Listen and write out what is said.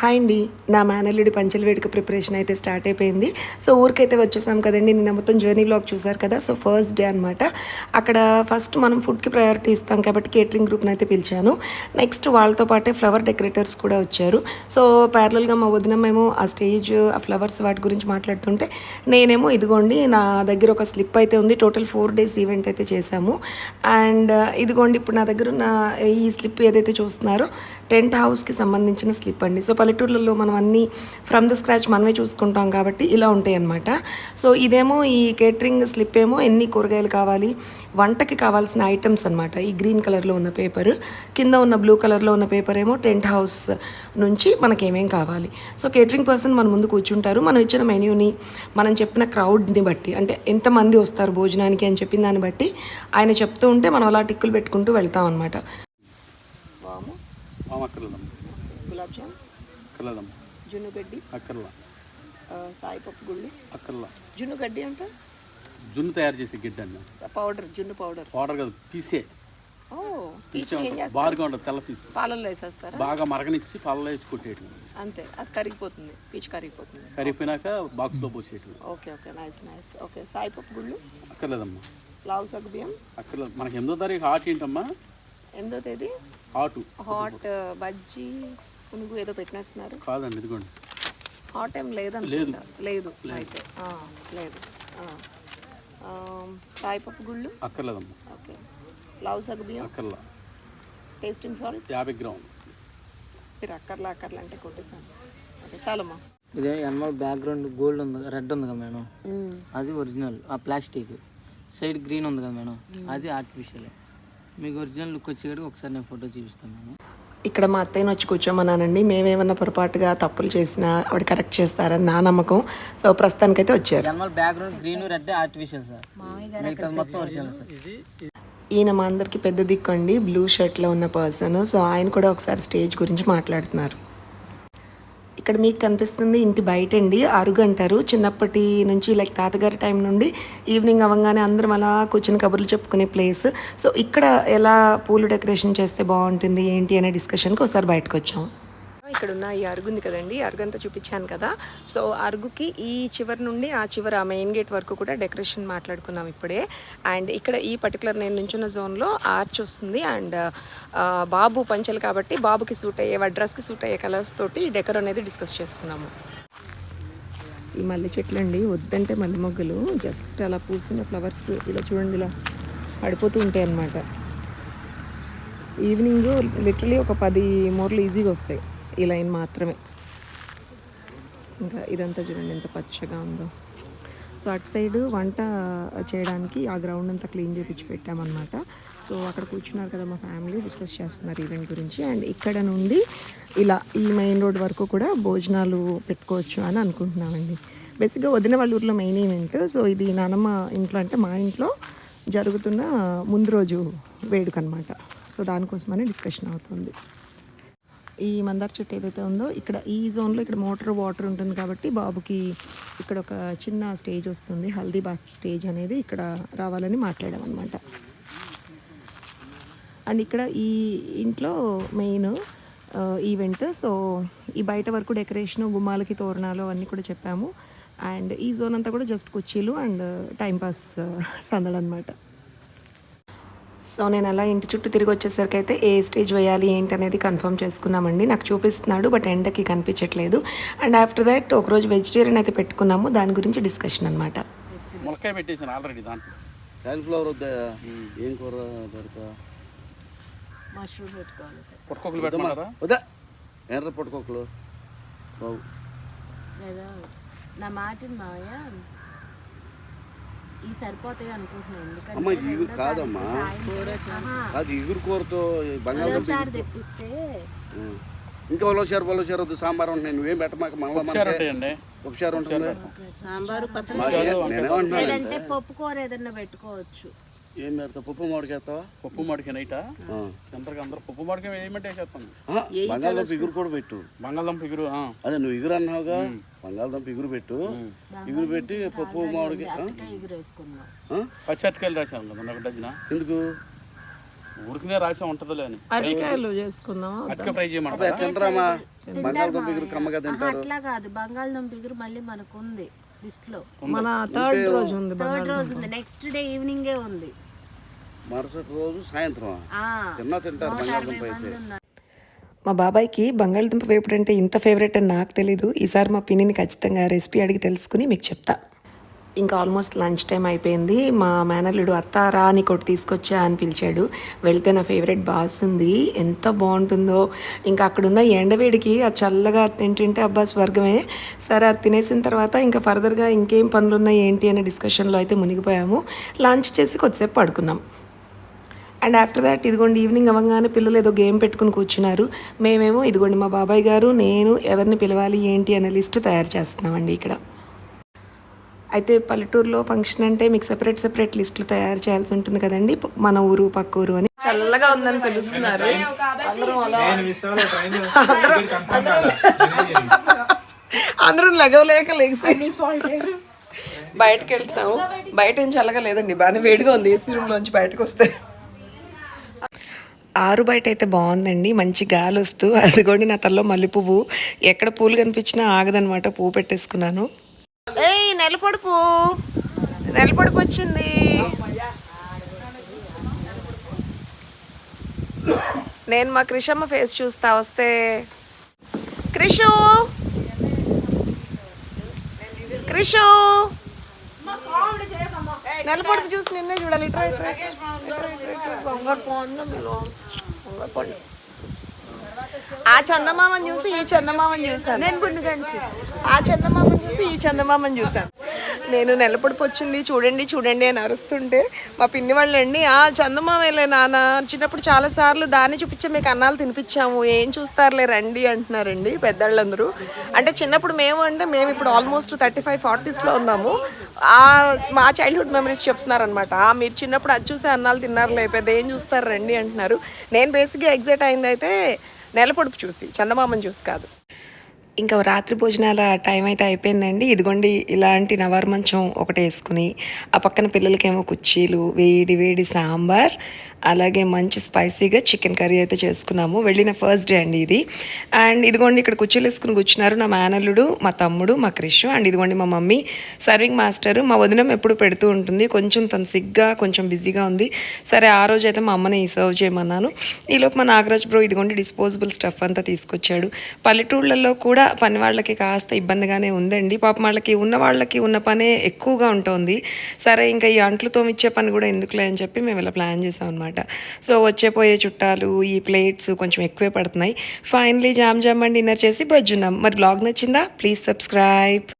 Hi అండి, నా మేనల్లుడి పంచెల వేడుక ప్రిపరేషన్ అయితే స్టార్ట్ అయిపోయింది. సో ఊరికైతే వచ్చేసాం కదండి. నిన్న మొత్తం జర్నీ బ్లాగ్ చూసారు కదా. సో ఫస్ట్ డే అనమాట. అక్కడ ఫస్ట్ మనం ఫుడ్కి ప్రయారిటీ ఇస్తాం కాబట్టి కేటరింగ్ గ్రూప్ని అయితే పిలిచాను. నెక్స్ట్ వాళ్ళతో పాటే ఫ్లవర్ డెకరేటర్స్ కూడా వచ్చారు. సో ప్యారలల్గా మా వదిన మేము ఆ స్టేజ్ ఆ ఫ్లవర్స్ వాటి గురించి మాట్లాడుతుంటే నేనేమో ఇదిగోండి నా దగ్గర ఒక స్లిప్ అయితే ఉంది. టోటల్ 4 days ఈవెంట్ అయితే చేశాము. అండ్ ఇదిగోండి ఇప్పుడు నా దగ్గర ఉన్న ఈ స్లిప్ ఏదైతే చూస్తున్నారో టెంట్ హౌస్కి సంబంధించిన స్లిప్ అండి. సో పల్లెటూర్లలో మనం అన్నీ ఫ్రమ్ ద స్క్రాచ్ మనమే చూసుకుంటాం కాబట్టి ఇలా ఉంటాయి అన్నమాట. సో ఇదేమో ఈ కేటరింగ్ స్లిప్ ఏమో ఎన్ని కూరగాయలు కావాలి, వంటకి కావాల్సిన ఐటమ్స్ అనమాట. ఈ గ్రీన్ కలర్లో ఉన్న పేపర్, కింద ఉన్న బ్లూ కలర్లో ఉన్న పేపర్ ఏమో టెంట్ హౌస్ నుంచి మనకి ఏమేం కావాలి. సో కేటరింగ్ పర్సన్ మన ముందు కూర్చుంటారు. మనం ఇచ్చిన మెన్యూని, మనం చెప్పిన క్రౌడ్ని బట్టి, అంటే ఎంతమంది వస్తారు భోజనానికి అని చెప్పిన దాన్ని బట్టి ఆయన చెప్తూ ఉంటే మనం అలా టిక్కులు పెట్టుకుంటూ వెళ్తాం అనమాట. గులాబ్ జామ్ అక్కర్లేదమ్మా, జున్ను గడ్డి అక్కర్లా, సాయిపప్పు గుళ్ళు అక్కర్లా. జున్ను గడ్డి అంటే జున్ను తయారు చేసే గిడ్డ అన్న పౌడర్, జున్ను పౌడర్ కాదు, పీసే. ఓ పీచు ఏం చేస్తారు? బారుగా ఉంటుంది, తెల్ల పీసు. పాలల్లో వేసేస్తారా? బాగా మరగనిచ్చి పాలలో వేసి కొట్టేయటం అంతే. అది కరిగిపోతుంది, పీచు కరిగిపోతుంది. కరిగిపోయినాక బాక్స్లో పోసేయటం. Okay okay, nice. ఓకే, సాయిపప్పు గుళ్ళు అక్కర్లేదమ్మా. లావు సగ్గు బియ్యం అక్కర్లేదు. మనకి 8వ తారీఖు హాట్ ఏంటమ్మా? 8వ తేదీ హాట్ బజ్జీ పునుగు ఏదో పెట్టినట్టున్నారు. కాదండి, ఇదిగోండి. హాట్ ఏం లేదండి. లేదు అయితే లేదు. సాయిపప్పు గుళ్ళు అక్కర్లేదమ్మా. ఓకే, లావు సగ్గు బియ్యం అక్కర్లా. టేస్టింగ్ సాల్ట్ 50 గ్రాములు. మీరు అక్కర్లా అంటే కొట్టేసాను. ఓకే చాలమ్మా. ఇదే ఎన్మల్ బ్యాక్గ్రౌండ్ గోల్డ్ ఉంది, రెడ్ ఉంది కదా మేడం, అది ఒరిజినల్. ఆ ప్లాస్టిక్ సైడ్ గ్రీన్ ఉంది కదా మేడం, అది ఆర్టిఫిషియల్. మీకు ఒరిజినల్ లుక్ వచ్చేటికి ఒకసారి నేను ఫోటో చూపిస్తాను మేడం. ఇక్కడ మా అత్తయ్యని వచ్చి కూర్చోమన్నానండి. మేమేమన్నా పొరపాటుగా తప్పులు చేసినా ఆవిడ కరెక్ట్ చేస్తారని నా నమ్మకం. సో ప్రస్తుతానికైతే వచ్చారు. ఎన్మల్ background green red artificial sir, మొత్తం ఒరిజినల్ సార్. ఈయన మా అందరికి పెద్ద దిక్కు అండి, బ్లూ షర్ట్లో ఉన్న పర్సన్. సో ఆయన కూడా ఒకసారి స్టేజ్ గురించి మాట్లాడుతున్నారు. ఇక్కడ మీకు కనిపిస్తుంది ఇంటి బయట అండి, అరుగు అంటారు. చిన్నప్పటి నుంచి లైక్ తాతగారి టైం నుండి ఈవినింగ్ అవ్వగానే అందరం అలా కూర్చుని కబుర్లు చెప్పుకునే ప్లేస్. సో ఇక్కడ ఎలా పూలు డెకరేషన్ చేస్తే బాగుంటుంది ఏంటి అనే డిస్కషన్కి ఒకసారి బయటకు వచ్చాం. ఇక్కడ ఉన్న ఈ అరుగు ఉంది కదండి, అరుగు అంతా చూపించాను కదా. సో అరుగుకి ఈ చివరి నుండి ఆ చివరి ఆ మెయిన్ గేట్ వరకు కూడా డెకరేషన్ మాట్లాడుకున్నాం ఇప్పుడే. అండ్ ఇక్కడ ఈ పర్టికులర్ నేను నించున్న జోన్లో ఆర్చ్ వస్తుంది. అండ్ బాబు పంచలు కాబట్టి బాబుకి సూట్ అయ్యే, వాడి డ్రెస్కి సూట్ అయ్యే కలర్స్ తోటి డెకర్ అనేది డిస్కస్ చేస్తున్నాము. ఈ మల్లె చెట్లు అండి, వద్దంటే మల్లె మొగ్గలు జస్ట్ అలా పూసిన ఫ్లవర్స్ ఇలా చూడండి, ఇలా పడిపోతూ ఉంటాయి అన్నమాట. ఈవినింగ్ లిటరలీ ఒక 10 మూరలు ఈజీగా వస్తాయి ఈ లైన్ మాత్రమే. ఇంకా ఇదంతా చూడండి ఎంత పచ్చగా ఉందో. సో అటు సైడ్ వంట చేయడానికి ఆ గ్రౌండ్ అంతా క్లీన్ చేయించి పెట్టామన్నమాట. సో అక్కడ కూర్చున్నారు కదా మా ఫ్యామిలీ, డిస్కస్ చేస్తున్నారు ఈవెంట్ గురించి. అండ్ ఇక్కడ నుండి ఇలా ఈ మెయిన్ రోడ్ వరకు కూడా భోజనాలు పెట్టుకోవచ్చు అని అనుకుంటున్నామండి. బేసిక్గా వదిన వాళ్ళ ఊర్లో మెయిన్ ఈవెంట్. సో ఇది నానమ్మ ఇంట్లో, అంటే మా ఇంట్లో జరుగుతున్న ముందు రోజు వేడుక అనమాట. సో దానికోసమని డిస్కషన్ అవుతుంది. ఈ మందార చెట్టు ఏదైతే ఉందో ఇక్కడ ఈ జోన్లో ఇక్కడ మోటార్ వాటర్ ఉంటుంది కాబట్టి బాబుకి ఇక్కడ ఒక చిన్న స్టేజ్ వస్తుంది, హల్దీ బాత్ స్టేజ్ అనేది ఇక్కడ రావాలని మాట్లాడామన్నమాట. అండ్ ఇక్కడ ఈ ఇంట్లో మెయిన్ ఈవెంట్. సో ఈ బయట వరకు డెకరేషను, గుమ్మాలకి తోరణాలు అవన్నీ కూడా చెప్పాము. అండ్ ఈ జోన్ అంతా కూడా జస్ట్ కుర్చీలు అండ్ టైంపాస్ సందడి అనమాట. సో నేను అలా ఇంటి చుట్టూ తిరిగి వచ్చేసరికి అయితే ఏ స్టేజ్ వేయాలి ఏంటి అనేది కన్ఫర్మ్ చేసుకున్నామండి. నాకు చూపిస్తున్నాడు బట్ ఎండకి కనిపించట్లేదు. అండ్ ఆఫ్టర్ దట్ ఒకరోజు వెజిటేరియన్ అయితే పెట్టుకున్నాము, దాని గురించి డిస్కషన్ అనమాట. ములక్కాయ పెట్టేసాను ఆల్రెడీ, దాంట్లో కాలీఫ్లవర్ వద్దా, ఏం కూర పెడతా, మష్రూమ్ పెట్టుకోవాలి. పుట్టకొక్కలు పెట్టమన్నారా? వద్దా, ఎర్ర పుట్టకొక్కలు బాబు. నా మాటిని మావయ్య ఈ సరిపోతాయి అనుకుంటున్నాను. అమ్మ ఇగురు కాదమ్మా, అది ఇగురు కూరతో బంగాళదుంప తెప్పిస్తే ఇంకా ఉలవచారు వద్దు, సాంబార్ ఉంటాయి. నువ్వేం పెట్టమాక, మళ్ళీ ఉపచారం ఉంటుంది. సాంబారు నేనేమంటున్నానంటే పప్పు కూర ఏదన్నా పెట్టుకోవచ్చు. ఏం పెడతావు? పప్పు మామిడికాయ వేస్తావా? పప్పు మామిడికాయ నైటా అందరికి అందరూ పప్పు మామిడికాయ ఏమంటే వేసేస్తాను. బంగాళదుంప ఇగురు కూడా పెట్టు. బంగాళదుంప ఇగురు అదే నువ్వు ఇగురు అన్నావుగా, బంగాళదుంప ఇగురు పెట్టు. ఇగురు పెట్టి పప్పు మామిడికాయ పచ్చి అరటికాయలు రాసాం కదా 1 డజన్. ఎందుకు? ఉడికినే రాసా ఉంటుందిలే అని. అరటికాయలు చేసుకుందాం. అరటికాయ ఫ్రై చేయమంటారా? తినరామా? బంగాళదుంప ఎగురు కమ్మగా తింటారు. అట్లా కాదు, బంగాళదుంప ఎగురు మళ్ళీ మనకు ఉంది లిస్ట్ లో. మన థర్డ్ రోజు ఉంది. థర్డ్ రోజు ఉంది, నెక్స్ట్ డే ఈవినింగే ఉంది. మరుసటి రోజు సాయంత్రం ఆ, తింటారు బంగాళదుంప అయితే. మా బాబాయ్కి బంగాళదుంప వేపుడు అంటే ఇంత ఫేవరెట్ అని నాకు తెలీదు. ఈసారి మా పిన్నిని ఖచ్చితంగా రెసిపీ అడిగి తెలుసుకుని మీకు చెప్తా. ఇంకా ఆల్మోస్ట్ లంచ్ టైం అయిపోయింది. మా మేనల్లుడు అత్తారా అని కొట్టి తీసుకొచ్చా అని పిలిచాడు. వెళ్తే నా ఫేవరెట్ బాస్ ఉంది, ఎంత బాగుంటుందో. ఇంకా అక్కడున్న ఎండవేడికి ఆ చల్లగా తింటుంటే అబ్బా స్వర్గమే. సరే అది తినేసిన తర్వాత ఇంకా ఫర్దర్గా ఇంకేం పనులు ఉన్నాయి ఏంటి అనే డిస్కషన్లో అయితే మునిగిపోయాము. లంచ్ చేసి కొద్దిసేపు పడుకున్నాం. అండ్ ఆఫ్టర్ దాట్ ఇదిగోండి ఈవినింగ్ అవ్వగానే పిల్లలు ఏదో గేమ్ పెట్టుకుని కూర్చున్నారు. మేమేమో ఇదిగోండి మా బాబాయ్ గారు నేను ఎవరిని పిలవాలి ఏంటి అనే లిస్ట్ తయారు చేస్తున్నామండి ఇక్కడ. అయితే పల్లెటూరులో ఫంక్షన్ అంటే మీకు సెపరేట్ లిస్టులు తయారు చేయాల్సి ఉంటుంది కదండి, మన ఊరు పక్క ఊరు అని. చల్లగా ఉందని పిలుస్తున్నారు. అందరూ లెగవలేక లెగిసి బయటకు వెళ్తున్నాము. బయట ఏం చల్లగా లేదండి, బాగానే వేడిగా ఉంది ఏసీ రూమ్లోంచి బయటకు వస్తే. ఆరు బయట అయితే బాగుందండి, మంచి గాలి వస్తూ. అదిగోండి నా తల్లో మల్లె పువ్వు, ఎక్కడ పూలు కనిపించినా ఆగదనమాట, పువ్వు పెట్టేసుకున్నాను. ఏయ్ నెలపొడుపు వచ్చింది. నేను మా క్రిషమ్మ ఫేస్ చూస్తా వస్తే. క్రిషు నెలపొడుపు చూసి నిన్నే చూడాలి. ఆ చందమామని చూసి ఈ చందమామని చూసాను. ఆ చందమామని చూసి ఈ చందమామని చూసాను. నేను నెలపొడుపు వచ్చింది చూడండి అని అరుస్తుంటే మా పిన్ని వాళ్ళండి, ఆ చందమామేలే నాన్న, చిన్నప్పుడు చాలాసార్లు దాన్ని చూపించే మీకు అన్నాలు తినిపించాము, ఏం చూస్తారులే రండి అంటున్నారండి పెద్దవాళ్ళందరూ. అంటే చిన్నప్పుడు మేము ఇప్పుడు ఆల్మోస్ట్ 35-40s ఉన్నాము. మా చైల్డ్హుడ్ మెమరీస్ చెప్తున్నారనమాట. మీరు చిన్నప్పుడు అది చూసే అన్నాలు తిన్నారులే, పెద్ద ఏం చూస్తారు రండి అంటున్నారు. నేను బేసిక్గా ఎగ్జైట్ అయింది అయితే నెలపొడుపు చూసి, చందమామని చూసి కాదు. ఇంకా రాత్రి భోజనాల టైం అయితే అయిపోయిందండి. ఇదిగోండి ఇలాంటి నవారు మంచం ఒకటి వేసుకుని, ఆ పక్కన పిల్లలకేమో కుర్చీలు, వేడి సాంబార్, అలాగే మంచి స్పైసీగా చికెన్ కర్రీ అయితే చేసుకున్నాము. వెళ్ళిన ఫస్ట్ డే అండి ఇది. అండ్ ఇదిగోండి ఇక్కడ కుర్చీలు వేసుకుని కూర్చున్నారు నా మేనల్లుడు, మా తమ్ముడు, మా క్రిష్. అండ్ ఇదిగోండి మా మమ్మీ సర్వింగ్ మాస్టర్. మా వదినం ఎప్పుడు పెడుతూ ఉంటుంది, కొంచెం తను సిగ్గా కొంచెం బిజీగా ఉంది. సరే ఆ రోజు అయితే మా అమ్మని సర్వ్ చేయమన్నాను. ఈలోపు మా నాగరాజ్ బ్రో ఇదిగోండి డిస్పోజబుల్ స్టఫ్ అంతా తీసుకొచ్చాడు. పల్లెటూళ్ళల్లో కూడా పని వాళ్ళకి కాస్త ఇబ్బందిగానే ఉందండి. పాపం వాళ్ళకి ఉన్న పనే ఎక్కువగా ఉంటుంది. సరే ఇంకా ఈ అంట్లు తోమిచ్చే పని కూడా ఎందుకులే అని చెప్పి మేము ఇలా ప్లాన్ చేసాం అనమాట. సో వచ్చేపోయే చుట్టాలు, ఈ ప్లేట్స్ కొంచెం ఎక్కువే పడుతున్నాయి. ఫైనలీ జామ్ అండ్ డిన్నర్ చేసి బజ్జున్నాం. మరి బ్లాగ్ నచ్చిందా? Please subscribe.